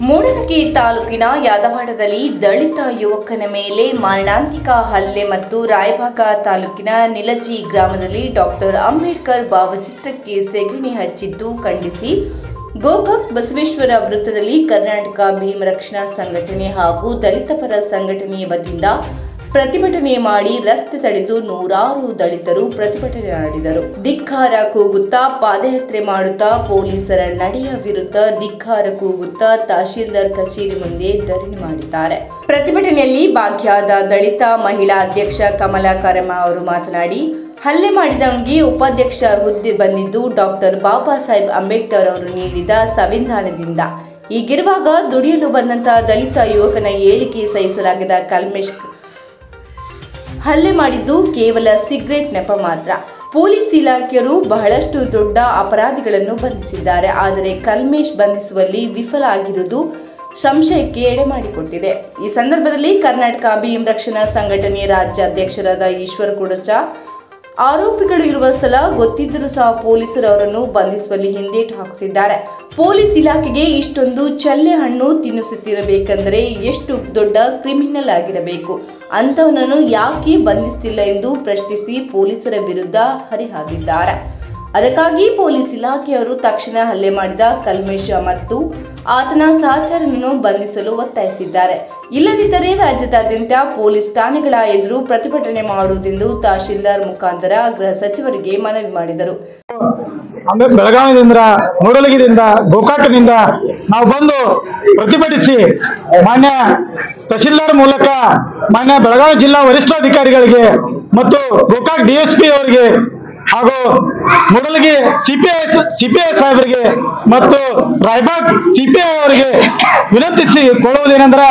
ಮೂಡಲಗಿ ತಾಲೂಕಿನ ಯಾದವಾಡದಲ್ಲಿ ದಲಿತ ಯುವಕನ ಮೇಲೆ ಮಾರಣಾಂತಿಕ ಹಲ್ಲೆ ಮತ್ತು ರಾಯಬಾಗ ತಾಲೂಕಿನ ನಿಲಜಿ ಗ್ರಾಮದಲ್ಲಿ ಡಾಕ್ಟರ್ ಅಂಬೇಡ್ಕರ್ ಭಾವಚಿತ್ರಕ್ಕೆ ಸೆಗಣಿ ಹಚ್ಚಿದ್ದು ಖಂಡಿಸಿ ಗೋಕಾಕ್ ಬಸವೇಶ್ವರ ವೃತ್ತದಲ್ಲಿ ಕರ್ನಾಟಕ ಭೀಮ ರಕ್ಷಣಾ ಸಂಘಟನೆ ಹಾಗೂ ದಲಿತ ಪರ ಸಂಘಟನೆಯ ವತಿಯಿಂದ ಪ್ರತಿಭಟನೆ ಮಾಡಿ ರಸ್ತೆ ತಡೆದು ನೂರಾರು ದಲಿತರು ಪ್ರತಿಭಟನೆ ಮಾಡಿದರು. ಧಿಕ್ಕಾರ ಕೂಗುತ್ತಾ ಪಾದಯಾತ್ರೆ ಮಾಡುತ್ತಾ ಪೊಲೀಸರ ನಡೆಯ ವಿರುದ್ಧ ಧಿಕ್ಕಾರ ಕೂಗುತ್ತಾ ತಹಶೀಲ್ದಾರ್ ಕಚೇರಿ ಮುಂದೆ ಧರಣಿ ಮಾಡಿದ್ದಾರೆ. ಪ್ರತಿಭಟನೆಯಲ್ಲಿ ಭಾಗಿಯಾದ ದಲಿತ ಮಹಿಳಾ ಅಧ್ಯಕ್ಷ ಕಮಲಾ ಕರಮ ಅವರು ಮಾತನಾಡಿ, ಹಲ್ಲೆ ಮಾಡಿದವನಿಗೆ ಉಪಾಧ್ಯಕ್ಷ ಹುದ್ದೆ ಬಂದಿದ್ದು ಡಾಕ್ಟರ್ ಬಾಬಾ ಸಾಹೇಬ್ ಅಂಬೇಡ್ಕರ್ ಅವರು ನೀಡಿದ ಸಂವಿಧಾನದಿಂದ. ಹೀಗಿರುವಾಗ ದುಡಿಯಲು ಬಂದಂತಹ ದಲಿತ ಯುವಕನ ಹೇಳಿಕೆ ಸಹಿಸಲಾಗದ ಕಲ್ಮೇಶ್ ಹಲ್ಲೆ ಮಾಡಿದ್ದು ಕೇವಲ ಸಿಗರೆಟ್ ನೆಪ ಮಾತ್ರ. ಪೊಲೀಸ್ ಇಲಾಖೆಯರು ಬಹಳಷ್ಟು ದೊಡ್ಡ ಅಪರಾಧಿಗಳನ್ನು ಬಂಧಿಸಿದ್ದಾರೆ. ಆದರೆ ಕಲ್ಮೇಶ್ ಬಂಧಿಸುವಲ್ಲಿ ವಿಫಲ ಆಗಿರುವುದು ಸಂಶಯಕ್ಕೆ ಎಡೆ ಮಾಡಿಕೊಟ್ಟಿದೆ. ಈ ಸಂದರ್ಭದಲ್ಲಿ ಕರ್ನಾಟಕ ಭೀಮ ರಕ್ಷಣಾ ಸಂಘಟನೆ ರಾಜ್ಯ ಅಧ್ಯಕ್ಷರಾದ ಈಶ್ವರ್ ಕುಡಚ, ಆರೋಪಿಗಳು ಇರುವ ಸ್ಥಳ ಗೊತ್ತಿದ್ದರೂ ಸಹ ಪೊಲೀಸರು ಅವರನ್ನು ಬಂಧಿಸುವಲ್ಲಿ ಹಿಂದೇಟು ಹಾಕುತ್ತಿದ್ದಾರೆ. ಪೊಲೀಸ್ ಇಲಾಖೆಗೆ ಇಷ್ಟೊಂದು ಚಳ್ಳೆ ಹಣ್ಣು ತಿನ್ನಿಸುತ್ತಿರಬೇಕೆಂದರೆ ಎಷ್ಟು ದೊಡ್ಡ ಕ್ರಿಮಿನಲ್ ಆಗಿರಬೇಕು, ಅಂಥವನನ್ನು ಯಾಕೆ ಬಂಧಿಸುತ್ತಿಲ್ಲ ಎಂದು ಪ್ರಶ್ನಿಸಿ ಪೊಲೀಸರ ವಿರುದ್ಧ ಹರಿಹಾಯ್ದಿದ್ದಾರೆ. ಅದಕ್ಕಾಗಿ ಪೊಲೀಸ್ ಇಲಾಖೆಯವರು ತಕ್ಷಣ ಹಲ್ಲೆ ಮಾಡಿದ ಕಲ್ಮೇಶ್ ಮತ್ತು ಆತನ ಸಹಚರನನ್ನು ಬಂಧಿಸಲು ಒತ್ತಾಯಿಸಿದ್ದಾರೆ. ಇಲ್ಲದಿದ್ದರೆ ರಾಜ್ಯದಾದ್ಯಂತ ಪೊಲೀಸ್ ಠಾಣೆಗಳ ಎದುರು ಪ್ರತಿಭಟನೆ ಮಾಡುವುದೆಂದು ತಹಶೀಲ್ದಾರ್ ಮುಖಾಂತರ ಗೃಹ ಸಚಿವರಿಗೆ ಮನವಿ ಮಾಡಿದರು. ಬೆಳಗಾವಿಯಿಂದ, ಮೂಡಲಗಿರಿಂದ, ಗೋಕಾಕ್ನಿಂದ ನಾವು ಬಂದು ಪ್ರತಿಭಟಿಸಿ ಮಾನ್ಯ ತಹಶೀಲ್ದಾರ್ ಮೂಲಕ ಮಾನ್ಯ ಬೆಳಗಾವಿ ಜಿಲ್ಲಾ ವರಿಷ್ಠಾಧಿಕಾರಿಗಳಿಗೆ ಮತ್ತು ಗೋಕಾಕ್ ಡಿಎಸ್ಪಿ ಅವರಿಗೆ ಹಾಗೂ ಮೂಡಲಗಿ ಸಿಪಿಐ ಸಾಹೇಬರಿಗೆ ಮತ್ತು ರಾಯಬಾಗ್ ಸಿಪಿಐ ಅವರಿಗೆ ವಿನಂತಿಸಿಕೊಳ್ಳುವುದೇನೆಂದ್ರೆ,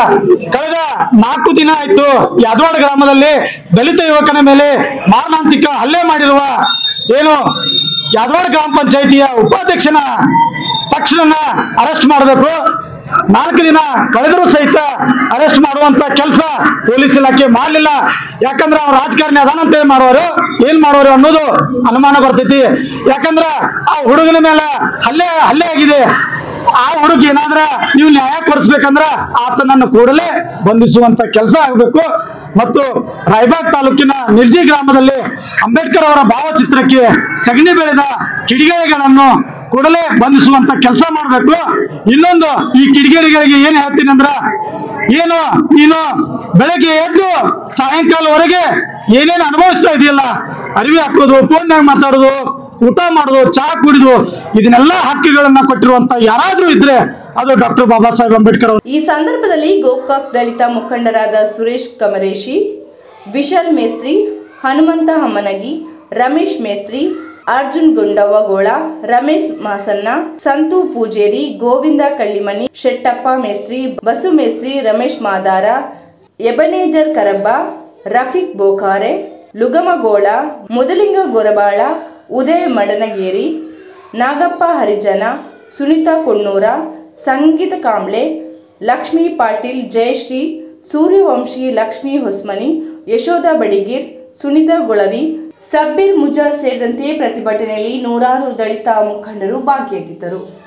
ಕಳೆದ 4 ದಿನ ಆಯ್ತು ಯಾದವಾಡ ಗ್ರಾಮದಲ್ಲಿ ದಲಿತ ಯುವಕನ ಮೇಲೆ ಮಾರಣಾಂತಿಕ ಹಲ್ಲೆ ಮಾಡಿರುವ ಏನು ಯಾದವಾಡ ಗ್ರಾಮ ಪಂಚಾಯಿತಿಯ ಉಪಾಧ್ಯಕ್ಷನ ತಕ್ಷಣ ಅರೆಸ್ಟ್ ಮಾಡಬೇಕು. 4 ದಿನ ಕಳೆದರೂ ಸಹಿತ ಅರೆಸ್ಟ್ ಮಾಡುವಂತ ಕೆಲಸ ಪೊಲೀಸ್ ಇಲಾಖೆ ಮಾಡಲಿಲ್ಲ. ಯಾಕಂದ್ರೆ ಅವ್ರು ರಾಜಕಾರಣಿ ಅದಾನಂತ ಏನ್ ಮಾಡೋರು ಅನ್ನೋದು ಅನುಮಾನ ಬರ್ತೈತಿ. ಯಾಕಂದ್ರ ಆ ಹುಡುಗನ ಮೇಲೆ ಹಲ್ಲೆ ಆಗಿದೆ. ಆ ಹುಡುಗ ಏನಾದ್ರ ನೀವು ನ್ಯಾಯ ಕೊಡಿಸ್ಬೇಕಂದ್ರ ಆತನನ್ನು ಕೂಡಲೇ ಬಂಧಿಸುವಂತ ಕೆಲಸ ಆಗಬೇಕು. ಮತ್ತು ರಾಯಬಾಗ್ ತಾಲೂಕಿನ ನಿರ್ಜಿ ಗ್ರಾಮದಲ್ಲಿ ಅಂಬೇಡ್ಕರ್ ಅವರ ಭಾವಚಿತ್ರಕ್ಕೆ ಸಗಣಿ ಬೆಳೆದ ಕಿಡಿಗೇಡಿಗಳನ್ನು ಕೂಡಲೇ ಬಂಧಿಸುವಂತ ಕೆಲಸ ಮಾಡಬೇಕು. ಇನ್ನೊಂದು, ಈ ಕಿಡಿಗೇಡಿಗಳಿಗೆ ಏನ್ ಹೇಳ್ತೀನಿ ಅಂದ್ರ, ನೀನು ಬೆಳಗ್ಗೆ ಎದ್ದು ಸಾಯಂಕಾಲವರೆಗೆ ಏನೇನು ಅನುಭವಿಸ್ತಾ ಇದೆಯಲ್ಲ, ಅರಿವಿ ಹಾಕೋದು, ಫೋನ್ನಾಗ ಮಾತಾಡೋದು, ಊಟ ಮಾಡೋದು, ಚಹಾ ಕುಡಿದು, ಇದನ್ನೆಲ್ಲ ಹಕ್ಕುಗಳನ್ನ ಕೊಟ್ಟಿರುವಂತ ಯಾರಾದ್ರೂ ಇದ್ರೆ ಅದು ಡಾಕ್ಟರ್ ಬಾಬಾ ಸಾಹೇಬ್ ಅಂಬೇಡ್ಕರ್ ಅವರು. ಈ ಸಂದರ್ಭದಲ್ಲಿ ಗೋಕಾಕ್ ದಲಿತ ಮುಖಂಡರಾದ ಸುರೇಶ್ ಕಮರೇಶಿ, ವಿಶಾಲ್ ಮೇಸ್ತ್ರಿ, ಹನುಮಂತ ಹಮ್ಮನಗಿ, ರಮೇಶ್ ಮೇಸ್ತ್ರಿ, ಅರ್ಜುನ್ ಗುಂಡವ್ವಗೋಳ, ರಮೇಶ್ ಮಾಸನ್ನ, ಸಂತು ಪೂಜೇರಿ, ಗೋವಿಂದ ಕಳ್ಳಿಮನಿ, ಶೆಟ್ಟಪ್ಪ ಮೇಸ್ತ್ರಿ, ಬಸು ಮೇಸ್ತ್ರಿ, ರಮೇಶ್ ಮಾದಾರ, ಎಬನೇಜರ್ ಕರಬ್ಬ, ರಫೀಕ್ ಬೋಕಾರೆ, ಲುಗಮಗೋಳ, ಮುದಲಿಂಗ ಗೊರಬಾಳ, ಉದಯ ಮಡನಗೇರಿ, ನಾಗಪ್ಪ ಹರಿಜನ, ಸುನಿತಾ ಕೊಣ್ಣೂರ, ಸಂಗೀತ ಕಾಂಬ್ಳೆ, ಲಕ್ಷ್ಮೀ ಪಾಟೀಲ್, ಜಯಶ್ರೀ, ಸೂರ್ಯವಂಶಿ, ಲಕ್ಷ್ಮೀ ಹೊಸ್ಮನಿ, ಯಶೋಧ ಬಡಿಗೀರ್, ಸುನಿತಾ ಗುಳವಿ, ಸಬ್ಬೀರ್ ಮುಜಾರ್ ಸೇರಿದಂತೆ ಪ್ರತಿಭಟನೆಯಲ್ಲಿ ನೂರಾರು ದಲಿತ ಮುಖಂಡರು ಭಾಗಿಯಾಗಿದ್ದರು.